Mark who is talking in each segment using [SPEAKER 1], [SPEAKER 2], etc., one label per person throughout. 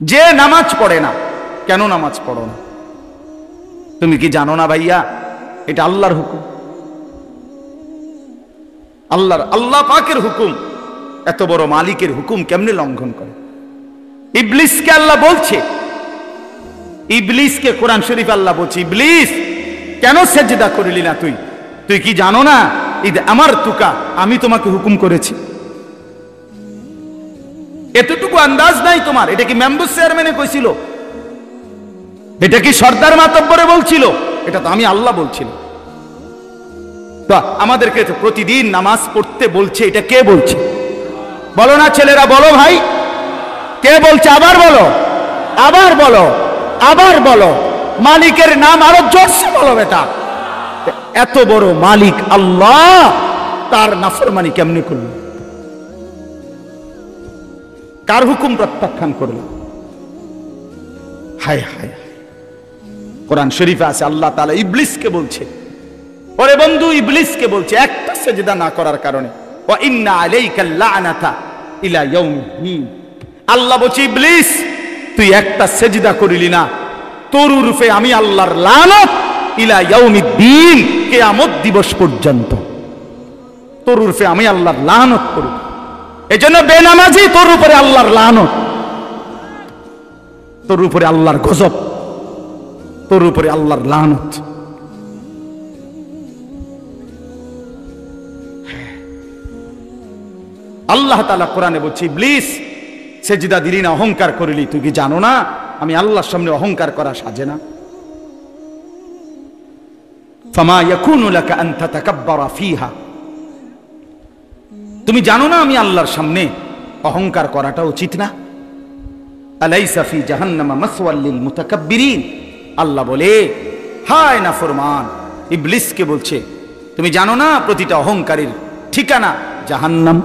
[SPEAKER 1] যে নামাজ পড়ে না, কেন নামাজ পড়ো না? তুমি কি জানো না ভাইয়া, এটা আল্লাহর হুকুম, আল্লাহ পাকের হুকুম। এত বড় মালিকের হুকুম কেমনে লঙ্ঘন করে? ইবলিসকে আল্লাহ বলছে, ইবলিসকে কোরআন শরীফ আল্লাহ বলছে, ইবলিস কেন সেজদা করলি না তুই? তুই কি জানো না ঈদ আমার তুকা, আমি তোমাকে হুকুম করেছি? এতটুকু আন্দাজ নাই তোমার? এটা কি মেম্বার চেয়ারম্যানে কইছিল? এটা কি সর্দার মাতব্বরে বলছিল? এটা তো আমি আল্লাহ বলছিল। তো আমাদেরকে তো প্রতিদিন নামাজ পড়তে বলছে, এটা কে বলছে? বলো না ছেলেরা, বলো ভাই, কে বলছে? আবার বলো, আবার বলো, আবার বলো। মালিকের নাম আরো জোরসে বলো বেটা। এত বড় মালিক আল্লাহ, তার নাফরমানি কেমনে করল? কার হুকুম প্রত্যাখ্যান করল? হায় হায়, কোরআন শরীফে আছে আল্লাহ তাআলা ইবলিসকে বলছে, ওরে বন্ধু, ইবলিসকে বলছে একটা সেজদা না করার কারণে, ওয়া ইন্না আলাইকাল লা'নাতা ইলা ইয়াউমিদ্দিন। আল্লাহ বলছে, ইবলিস তুই একটা সেজদা করিলি না, তোর রূপে আমি আল্লাহর লানত ইলা ইয়াউমিদ্দিন, কিয়ামত দিবস পর্যন্ত তোর রূপে আমি আল্লাহর লানত করি। এজন্য বেনামাজি তোর উপরে আল্লাহর লানত, তোর উপরে আল্লাহর গজব, তোর উপরে আল্লাহর লানত। আল্লাহ তাআলা কোরআনে বলছে, ইবলিস সেজদা দিলি না, অহংকার করিলি, তুই কি জানো না আমি আল্লাহর সামনে অহংকার করা সাজে না? ফামা ইয়াকুনু লাকা আন তাতাকাব্বারা ফিহা, তুমি জানো না আমি আল্লাহর সামনে অহংকার করাটা উচিত না? আলাইসা ফি জাহান্নামা মাসওয়াল লিল মুতাকাব্বিরিন। আল্লাহ বলে, হায় নাফরমান, ইবলিসকে বলছে, তুমি জানো না প্রতিটা অহংকারীর ঠিকানা জাহান্নাম?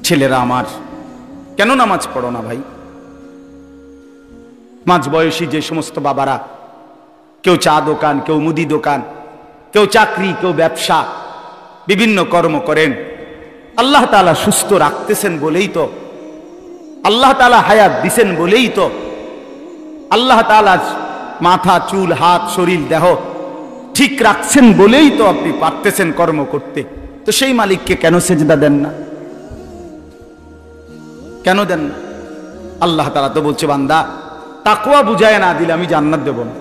[SPEAKER 1] ছেলেরা আমার, কেন নামাজ পড়ো না ভাই? মাঝ বয়সী যে সমস্ত বাবারা, কেউ চা দোকান, কেউ মুদি দোকান, কেউ চাকরি, কেউ ব্যবসা, বিভিন্ন কর্ম করেন, আল্লাহ তাআলা সুস্থ রাখতেছেন বলেই তো, আল্লাহ তাআলা হায়াত দিছেন বলেই তো, আল্লাহ তাআলা মাথা, চুল, হাত, শরীর, দেহ ঠিক রাখছেন বলেই তো আপনি পারতেছেন কর্ম করতে। তো সেই মালিককে কেন সেজদা দেন না? কেন দেন না? আল্লাহ তাআলা তো বলছে, বান্দা তাকওয়া বুঝায় না দিলে আমি জান্নাত দেব না।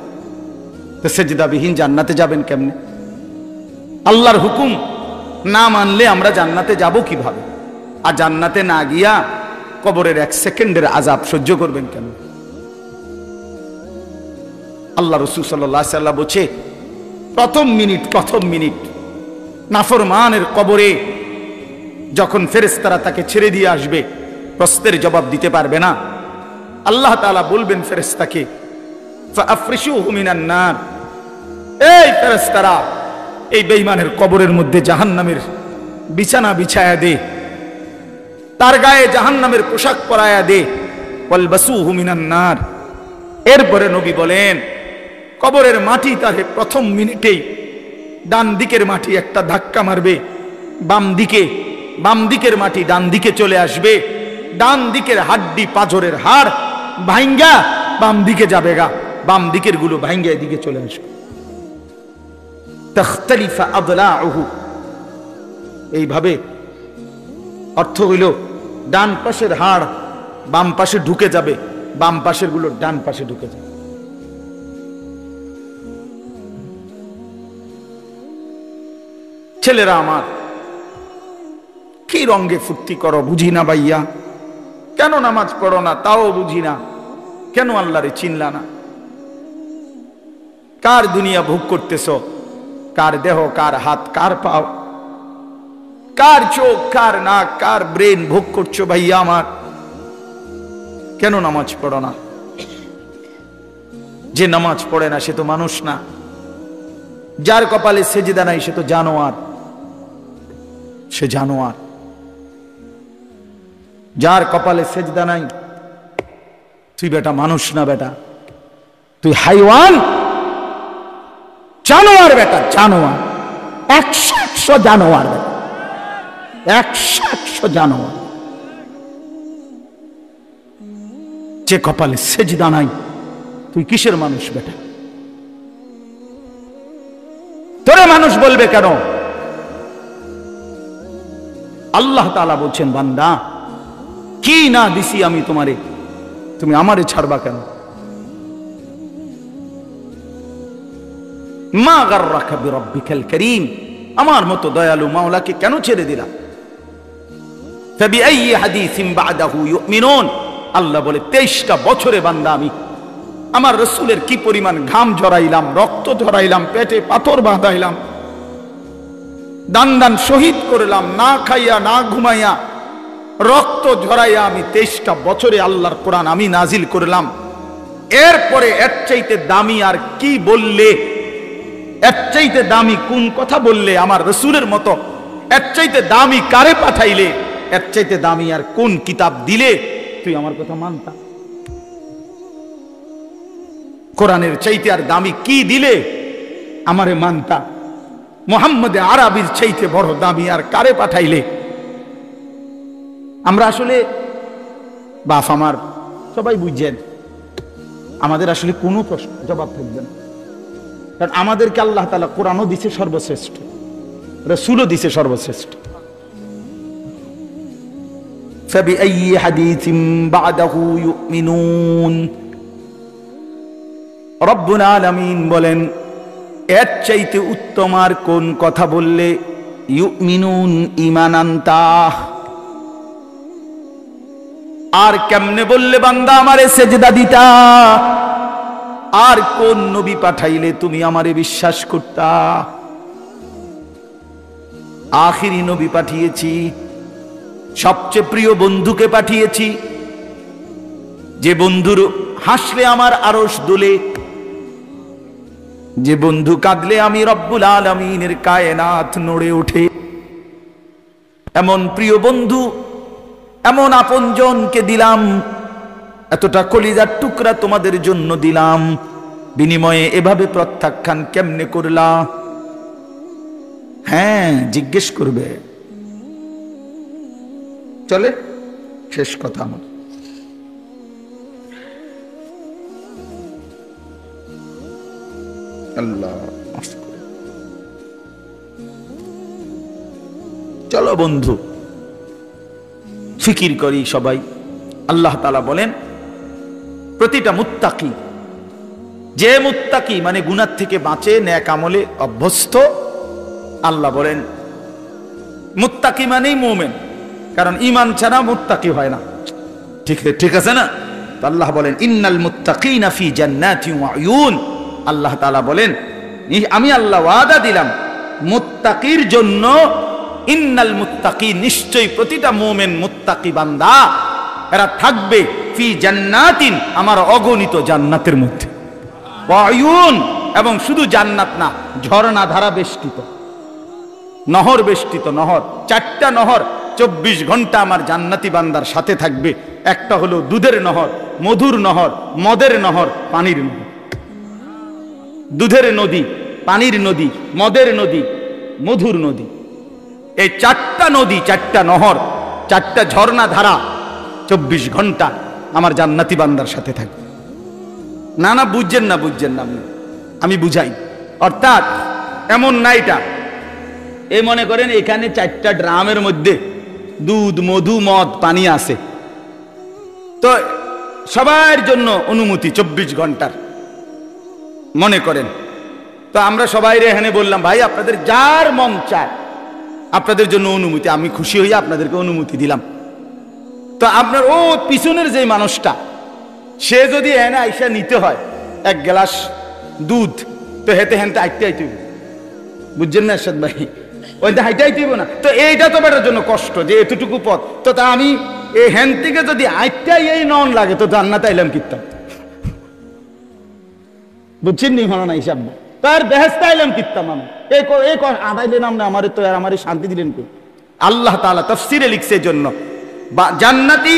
[SPEAKER 1] তো সেজদাবিহীন জান্নাতে যাবেন কেমনে? আল্লাহর হুকুম না মানলে আমরা জান্নাতে যাব কিভাবে? আর জান্নাতে না গিয়া কবরের 1 সেকেন্ডের আযাব সহ্য করবেন কেন? আল্লাহ রাসূল সাল্লাল্লাহু আলাইহি ওয়াসাল্লাম বলছে, প্রথম মিনিট নাফরমানের কবরে যখন ফেরেশতারা তাকে ছেড়ে দিয়ে আসবে, প্রশ্নের জবাব দিতে পারবে না, আল্লাহ তাআলা বলবেন ফেরেশতাকে, ফাআফরিশুহু মিনান নার, এই ফেরেশতারা এই বেঈমানের কবরের মধ্যে জাহান্নামের বিছানা বিছায়া দে, তার গায়ে জাহান্নামের পোশাক পরায়া দে, ওয়ালবাসুহু মিনান নার। এরপরে নবী বলেন, কবরের মাটি তারে প্রথম মিনিটেই ডান দিকের মাটি একটা ধাক্কা মারবে, বাম দিকের মাটি ডান দিকে চলে আসবে, ডান দিকের হাড্ডি পাঁজরের হাড় ভাঙ্গা বাম দিকে যাবে গা, বাম দিকের গুলো ভাঙ্গা এদিকে চলে আসবে। তাখতালিফা আদলাউহু, এইভাবে অর্থ হইল ডান পাশের হাড় বাম পাশে ঢুকে যাবে, বাম পাশের গুলো ডান পাশে ঢুকে যাবে। ছেলেরা আমার, কি রঙ্গে ফুর্তি করো বুঝি না ভাইয়া, কেন নামাজ পড়ো না তাও বুঝি না, কেন আল্লাহরে চিনলা না? কার দুনিয়া ভোগ করতেছ? কার দেহ, কার হাত, কার পাও, কার চোখ, কার নাক, কার ব্রেন ভোগ করছো ভাইয়া আমার? কেন নামাজ পড়ো না? যে নামাজ পড়ে না সে তো মানুষ না, যার কপালে সেজদা নাই সে তো জানোয়ার, সে জানোয়ার। যার কপালে সেজদা নাই তুই বেটা মানুষ না, বেটা তুই হাইওয়ান, জানোয়ার বেটা, জানোয়ার, 100 জানোয়ার বেটা, 100 জানোয়ার। যে কপালে সেজদা নাই, তুই কিসের মানুষ বেটা? তোরে মানুষ বলবে কেন? আল্লাহ তাআলা বলছেন, বান্দা কি না দিছি আমি তোমারে, তুমি আমারে ছাড়বা কেন? মা গাররাকা বিরাব্বিকাল কারীম, আমার মতো দয়ালু মাওলাকে কেন ছেড়ে দিলা? ফাবিআইয়ি হাদিসিন বা'দাহু ইউমিনুন, আল্লাহ বলে 23টা বছরে বান্দা আমি আমার রাসূলের কি পরিমাণ ঘাম ঝরাইলাম, রক্ত ঝরাইলাম, পেটে পাথর বাঁধাইলাম, দান দান শহীদ করলাম, না খাইয়া না ঘুমাইয়া রক্ত ঝরাইয়া আমি 23টা বছরে আল্লাহর কোরআন আমি নাজিল করলাম। এরপরে এর চাইতে দামি আর কি বললে, এর চাইতে দামি কোন কথা বললে আমার রাসূলের মতো, এর চাইতে দামি কারে পাঠাইলে, এর চাইতে দামি আর কোন কিতাব দিলে তুই আমার কথা মানতা? কোরআনের চাইতে আর দামি কি দিলে আমারে মানতা? মুহাম্মদে আরবির চাইতে বড় দামি আর কারে পাঠাইলে? আমরা আসলে বাপ আমার সবাই বুঝছেন, আমাদের আসলে কোনো প্রশ্ন জবাব থাকবে না, কারণ আমাদেরকে আল্লাহ তাআলা কোরআনও দিছে সর্বশ্রেষ্ঠ, রাসূলও দিছে সর্বশ্রেষ্ঠ। ফাবিআইয়ি হাদিসিন বা'দাহু ইউমিনুন, রব্বুল আলামিন বলেন এর চাইতে উত্তম আর কোন কথা বললে ইউমিনুন ঈমান আনতা, আর কেমনে বললে বান্দা আমারে সেজদা দিতা, আর কোন নবী পাঠাইলে তুমি আমারে বিশ্বাস করতা? আখিরি নবী পাঠিয়েছি, সবচেয়ে প্রিয় বন্ধুকে পাঠিয়েছি, যে বন্ধুর হাসলে আমার আরশ দোলে, যে বন্ধু কাঁদলে আমি রব্বুল আলামিনের কায়নাত নড়ে ওঠে। এমন প্রিয় বন্ধু, এমন আপনজনকে দিলাম, এতটা কলিজার টুকরা তোমাদের জন্য দিলাম, বিনিময়ে এভাবে প্রত্যাখ্যান কেমনে করলা? হ্যাঁ, জিজ্ঞেস করবে। চলে শেষ কথা আমার, আল্লাহ চলো বন্ধু ফিকির করি সবাই। আল্লাহ তাআলা বলেন প্রতিটা মুত্তাকি, যে মুত্তাকি মানে গুনাহ থেকে বাঁচে, নেক আমলে অভ্যস্ত, আল্লাহ বলেন মুত্তাকি মানেই মুমিন, কারণ ঈমান ছাড়া মুত্তাকি হয় না। ঠিক আছে না? তো আল্লাহ বলেন ইন্নাল মুত্তাকিনা ফি জান্নাতি ওয়া উয়ুন, আল্লাহ তাআলা বলেন আমি আল্লাহ ওয়াদা দিলাম মুত্তাকির জন্য, ইন্নাল মুত্তাকি, নিশ্চয়ই প্রতিটা মুমিন মুত্তাকি বান্দা এরা থাকবে ফি জান্নাতিন, আমার অগণিত জান্নাতের মধ্যে, ওয়া উয়ুন, এবং শুধু জান্নাত না, ঝর্ণা ধারা বেষ্টিত, নহর বেষ্টিত, নহর, 4টা নহর 24 ঘন্টা আমার জান্নাতি বান্দার সাথে থাকবে। একটা হলো দুধের নহর, মধুর নহর, মদের নহর, পানির নহর। দুধের নদী, পানির নদী, মদের নদী, মধুর নদী, এই 4টা নদী, 4টা নহর, 4টা ঝর্ণা ধারা 24 ঘন্টা আমার জান্নাতি বান্দার সাথে থাকবে। না না, বুঝছেন না, বুঝছেন না, আমি বুঝাই। অর্থাৎ এমন না, এটা এ মনে করেন এখানে 4টা ড্রামের মধ্যে দুধ, মধু, মদ, পানি আছে, তো সবার জন্য অনুমতি 24 ঘন্টার মনে করেন। তো আমরা সবাই এখানে বললাম ভাই আপনাদের যার মন চায় আপনাদের জন্য অনুমতি, আমি খুশি হইয়া আপনাদেরকে অনুমতি দিলাম। তো আপনার ও পিছনের যে মানুষটা, সে যদি এনে আইসা নিতে হয় 1 গ্লাস দুধ, তো হেতে হেনতে আইতে আইতে, বুঝছেন না এরশাদ ভাই? ওইটা হাইতে আইতে না, তো এইটা তো বেটার জন্য কষ্ট যে এতটুকু পথ, তো তা আমি এই হ্যান থেকে যদি আইটাই এই নন লাগে তো জান্নাতে আইলাম কিতাম, বুঝছেন নি? হলো না হিসাব, তার বেহেস্তে আইলাম কিতাম আমি, এই আদাইলেন না আমারে, তো আর আমারে শান্তি দিলেন কি? আল্লাহ তাআলা তাফসীরে লিখছে জন্য জান্নাতি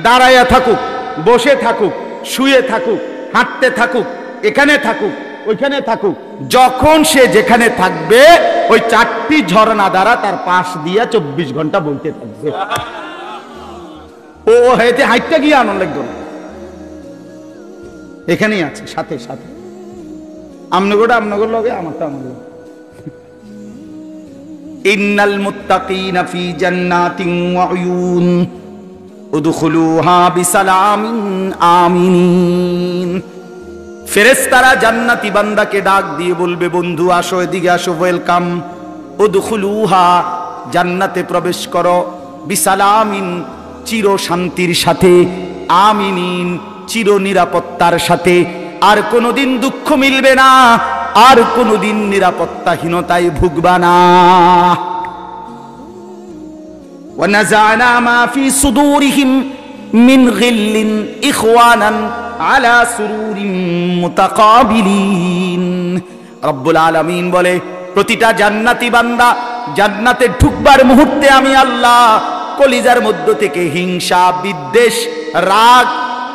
[SPEAKER 1] দাঁড়ায়া থাকুক, বসে থাকুক, শুয়ে থাকুক, হাঁটতে থাকুক, এখানে থাকুক, ওইখানে থাকুক, যখন সে যেখানে থাকবে ওই 4টি ঝর্ণা দ্বারা তার পাশ দিয়া 24 ঘন্টা বইতে থাকবে। ও হেতে হাইটটা গিয়ে আনন্দ লাগবে না, এখানেই আছে, সাথে সাথে। আমনগোটা আমনগর লগে, আমারটা আমার লগে। ইন্নাল মুত্তাকিনা ফি জান্নাতিন ওয়া উয়ুন উদখুলুহা বিসালামিন আমিনিন। ফেরেশতারা জান্নাতি বান্দাকে ডাক দিয়ে বলবে, বন্ধু আসো, এদিকে আসো, ওয়েলকাম। উদখুলুহা, জান্নাতে প্রবেশ করো, বিসালামিন, চির শান্তির সাথে, আমিনিন, চির নিরাপত্তার সাথে। আর কোনোদিন দুঃখ মিলবে না, আর কোনোদিন নিরাপত্তাহীনতায় ভুগবা না। ওয়ানাযা'না মা ফি সুদুরিহিম মিন গিল্লিন ইখওয়ানান আলা সুরুরিন মুতাকাবিলিন। রব্বুল আলামিন বলে, প্রতিটা জান্নাতি বান্দা জান্নাতে ঢুকবার মুহূর্তে আমি আল্লাহ কলিজার মধ্য থেকে হিংসা, বিদ্বেষ, রাগ,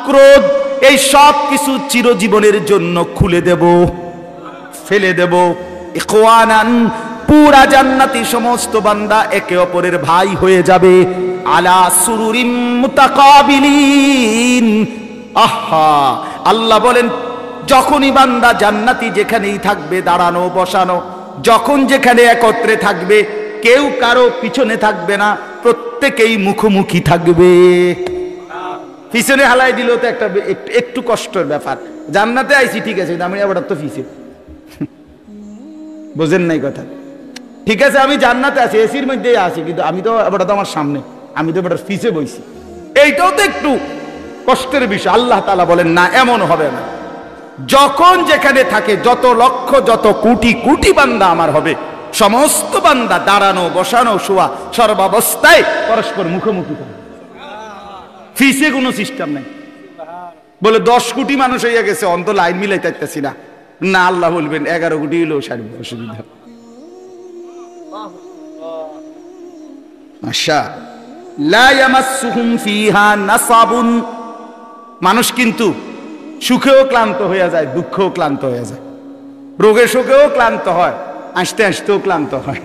[SPEAKER 1] ক্রোধ, এই সব কিছু চিরজীবনের জন্য খুলে দেব, ফেলে দেব। ইখওয়ানান, পুরা জান্নাতি সমস্ত বান্দা একে অপরের ভাই হয়ে যাবে। আলা সুরুরিন মুতাকাবিলিন। আহা, আল্লাহ বলেন, যখনই বান্দা জান্নাতি যেখানেই থাকবে, দাঁড়ানো বসানো, যখন যেখানে একত্রে থাকবে, কেউ কারো পিছনে থাকবে না, প্রত্যেকেই মুখোমুখি থাকবে। পিছনে হালাই দিলেও তো একটা একটু কষ্টের ব্যাপার। জান্নাতে আইছি ঠিক আছে, আমি আবার তো পিছে, বোঝেন নাই কথা? ঠিক আছে, আমি জান্নাতে আছি, এসির মধ্যে আছি, কিন্তু আমি তো আবার তো আমার সামনে, আমি তো এবার পিছে বইছি। এইটাও তো একটু কষ্টের বিষয়। আল্লাহ তাআলা বলেন, না, এমন হবে না। যখন যেখানে থাকে, যত লক্ষ, যত কোটি কোটি বান্দা আমার হবে, সমস্ত বান্দা দাঁড়ানো বসানো শোয়া সর্বাবস্থায় পরস্পর মুখোমুখি থাকে। ফিসে কোনো সিস্টেম নাই। বলে 10 কোটি মানুষ হইয়া গেছে, অন্ত লাইন মিলাইতে পারতেছি না। না, আল্লাহ বলবেন 11 কোটি হইলেও সারবে, অসুবিধা। আশা লা ইয়ামাসসুহুম ফিহা নাসাবুন। মানুষ কিন্তু সুখেও ক্লান্ত হয়ে যায়, দুঃখেও ক্লান্ত হয়ে যায়, রোগে শোকেও ক্লান্ত হয়, আসতে আসতেও ক্লান্ত হয়।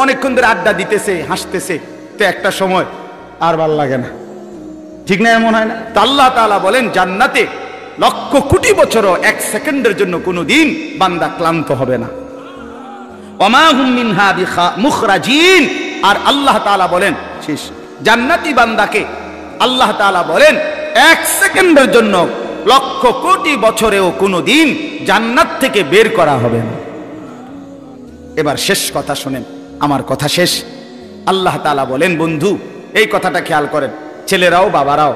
[SPEAKER 1] অনেকক্ষণ ধরে আড্ডা দিতেছে, হাসতেছে, তো একটা সময় আর ভাল লাগে না, ঠিক না? এমন হয় না? তো আল্লাহ তাআলা বলেন, জান্নাতে লক্ষ কোটি বছরও 1 সেকেন্ডের জন্য কোনোদিন বান্দা ক্লান্ত হবে না। ওমা হুম মিনহা মুখরাজিন। আর আল্লাহ তাআলা বলেন, শেষ জান্নাতি বান্দাকে আল্লাহ তাআলা বলেন, 1 সেকেন্ডের জন্য লক্ষ কোটি বছরেও কোনোদিন জান্নাত থেকে বের করা হবে না। এবার শেষ কথা শোনেন, আমার কথা শেষ। আল্লাহ তাআলা বলেন, বন্ধু এই কথাটা খেয়াল করেন, ছেলেরাও বাবারাও।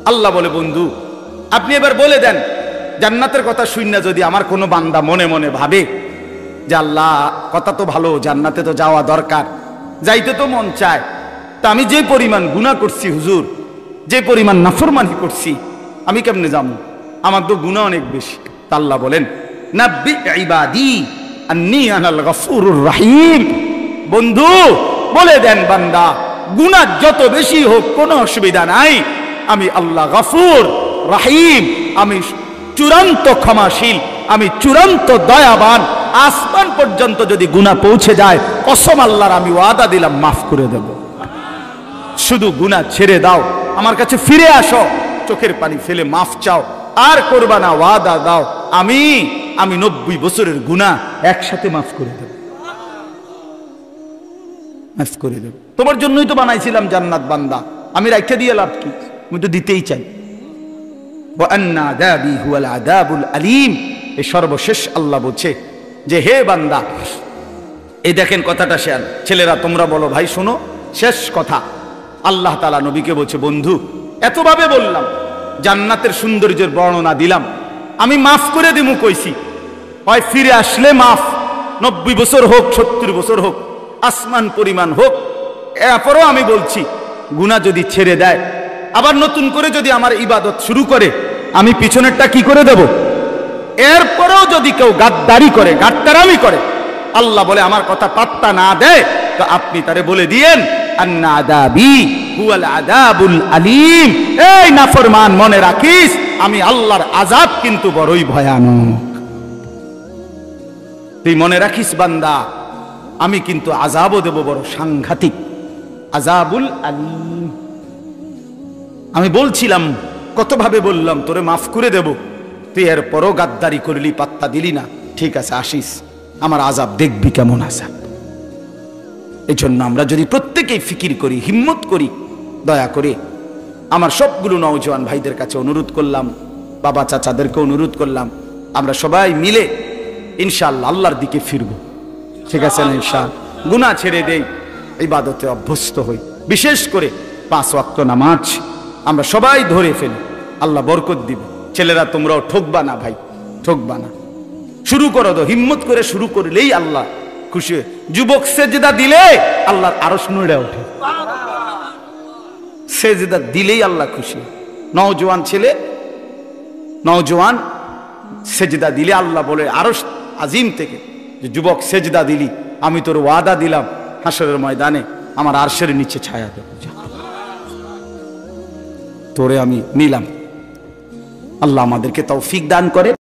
[SPEAKER 1] আল্লাহ বলে, বন্ধু আপনি এবার বলে দেন, জান্নাতের কথা শুননা যদি আমার কোনো বান্দা মনে মনে ভাবে যে আল্লাহ কথা তো ভালো, জান্নাতে তো যাওয়া দরকার, যাইতে তো মন চায়, তা আমি যে পরিমাণ গুনাহ করছি হুজুর, যে পরিমাণ নাফরমানি করছি, আমি কেমনে যাবো? আমার তো গুনাহ অনেক বেশি। তা আল্লাহ বলেন, নাব্বি ইবাদি আন্নী আনাল গফুরুর রহিম। বন্ধু বলে দেন, বান্দা গুনাহ যত বেশি হোক কোনো অসুবিধা নাই, আমি আল্লাহ গফুর রহিম, আমি চূড়ান্ত ক্ষমাশীল, আমি চূড়ান্ত দয়াবান। আসমান পর্যন্ত যদি গুনাহ পৌঁছে যায়, কসম আল্লাহর, আমি ওয়াদা দিলাম মাফ করে দেব। শুধু গুনাহ ছেড়ে দাও, আমার কাছে ফিরে আসো, চোখের পানি ফেলে মাফ চাও, আর করবা না, ওয়াদা দাও, আমি 90 বছরের গুনাহ একসাথে মাফ করে দেব, মাফ করে দেব। তোমার জন্যই তো বানাইছিলাম জান্নাত, বান্দা আমি রাইখা দিয়ে লাভ কি? আমি তো দিতেই চাই। ওয়া আন্না আযাবি হুয়াল আযাবুল আলীম। এই সর্বশেষ আল্লাহ বলছে যে, হে বান্দা, এই দেখেন কথাটা শেয়ার, ছেলেরা তোমরা বলো, ভাই শোনো, শেষ কথা। আল্লাহ তাআলা নবীকে বলছে, বন্ধু এতভাবে বললাম, জান্নাতের সৌন্দর্যের বর্ণনা দিলাম, আমি মাফ করে দিমু কইছি, হয় ফিরে আসলে মাফ, 90 বছর হোক, 70 বছর হোক, আসমান পরিমাণ হোক, এরপরও আমি বলছি, গুনাহ যদি ছেড়ে দেয়, আবার নতুন করে যদি আমার ইবাদত শুরু করে, আমি পিছনেরটা কি করে দেব? এরপরেও যদি কেউ গাদ্দারি করে, গাদ্দারামি করে, আল্লাহ বলে আমার কথা পাত্তা না দেয়, তো আপনি তারে বলে দিয়েন, আন্না আযাবি হুয়াল আযাবুল আলীম। এই নাফরমান, মনে রাখিস, আমি আল্লাহর আযাব কিন্তু বড়ই ভয়ানক। তুই মনে রাখিস বান্দা, আমি কিন্তু আযাবও দেব বড় সাংঘাতিক, আযাবুল আলীম। আমি বলছিলাম কতভাবে বললাম তোরে মাফ করে দেব, তুই এরপরও গাদ্দারি করলি, পাত্তা দিলি না। ঠিক আছে আসিস, আমার আযাব দেখবি কেমন আযাব। এই জন্য আমরা যদি প্রত্যেকেই ফিকির করি, হিম্মত করি, দয়া করে আমার সবগুলো নওজোয়ান ভাইদের কাছে অনুরোধ করলাম, বাবা চাচাদেরকে অনুরোধ করলাম, আমরা সবাই মিলে ইনশাআল্লাহ আল্লাহর দিকে ফিরব। ঠিক আছে না? ইনশাআল্লাহ গুনাহ ছেড়ে দেই, ইবাদতে অভ্যস্ত হই, বিশেষ করে 5 ওয়াক্ত নামাজ আমরা সবাই ধরে ফেলি, আল্লাহ বরকত দিবে। ছেলেরা তোমরাও ঠকবা না ভাই, ঠকবা না, শুরু করো তো, হিম্মত করে শুরু করলেই আল্লাহ খুশি হয়। যুবক সেজদা দিলে আল্লাহর আরশ নড়ে ওঠে, সেজদা দিলেই আল্লাহ খুশি। নওজোয়ান ছেলে, নওজোয়ান সেজদা দিলে আল্লাহ বলে আরশ আজিম থেকে যে যুবক সেজদা দিলি, আমি তোর ওয়াদা দিলাম হাসরের ময়দানে আমার আরশের নিচে ছায়া দেব, তোরে আমি নিলাম। আল্লাহ আমাদেরকে তৌফিক দান করে।